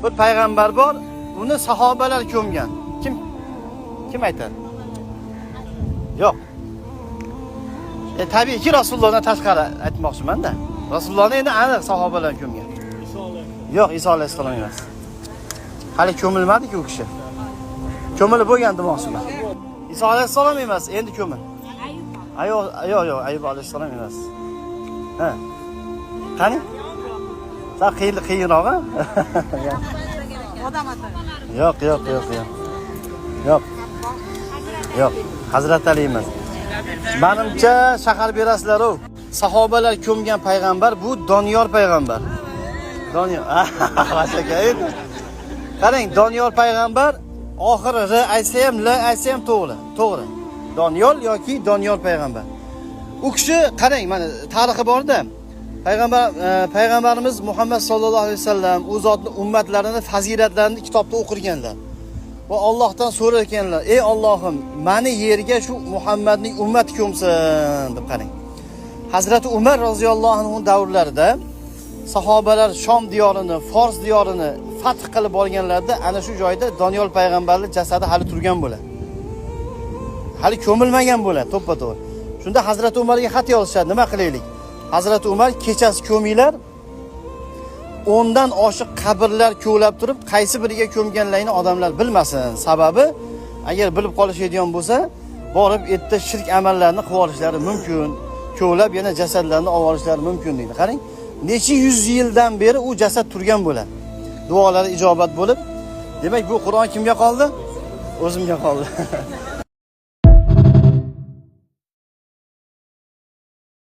Bir payg'ambar bor, uni sahobalar ko'mgan. Kim aytadi? Yo'q. Tabiiyki Rasulullohdan tashqari aytmoqchiman-da. Rasulullohni endi aniq sahobalar ko'mgan. Yo'q, Iso alayhissalom emas. Hali ko'milmadi-ku u kishi. Ko'milib bo'lgan demoqchiman. Iso alayhissalom emas, endi ko'mil. Yo'q, Ayub alayhissalom emas. Ha. Qani? Sal qiyinroq, ha? Odam ati. Yo'q. Yo'q, Hazrat Ali emas. Menimcha shahar berasizlar-ku. Sahobalar ko'mgan payg'ambar bu Doniyor payg'ambar. Doniyor. Qarang, Doniyor payg'ambar oxiri R aytsa ham, L aytsa ham to'g'ri. Doniyor yoki Doniyor payg'ambar. U kishi qarang, mana tarixi bor-da. Payg'ambarimiz Muhammad sallallohu alayhi vasallam u zotning ummatlarini fazilatlarini kitobda o'qirganlar. Va Allohdan so'raganlar: "Ey Allohim, meni yerga shu Muhammadning ummati ko'msin" deb qarang. Hazrat Umar roziyallohu anhu davrlarida sahobalar Shom diyorini, Fors diyorini fath qilib olganlarda ana shu joyda Doniyor payg'ambarning jasadi hali turgan bo'ladi. Hali ko'milmagan bo'ladi, to'ppa-to'g'ri. Shunda Hazrat Umarga xat yozishadi, nima qilaylik? Hazrat Umar kechasi ko'minglar, 10 dan oshiq qabrlar ko'lab turib, qaysi biriga ko'mganlarini odamlar bilmasin. Sababi, agar bilib qolishadigan bo'lsa, borib erta shirk amallarni qilib olishlari mumkin. Ko'lab yana jasadlarni olib olishlari mumkin deydi. Qarang, necha yuz yildan beri u jasad turgan bo'ladi. Duolari ijobat bo'lib, demak bu Qur'on kimga qoldi? O'zimga qoldi.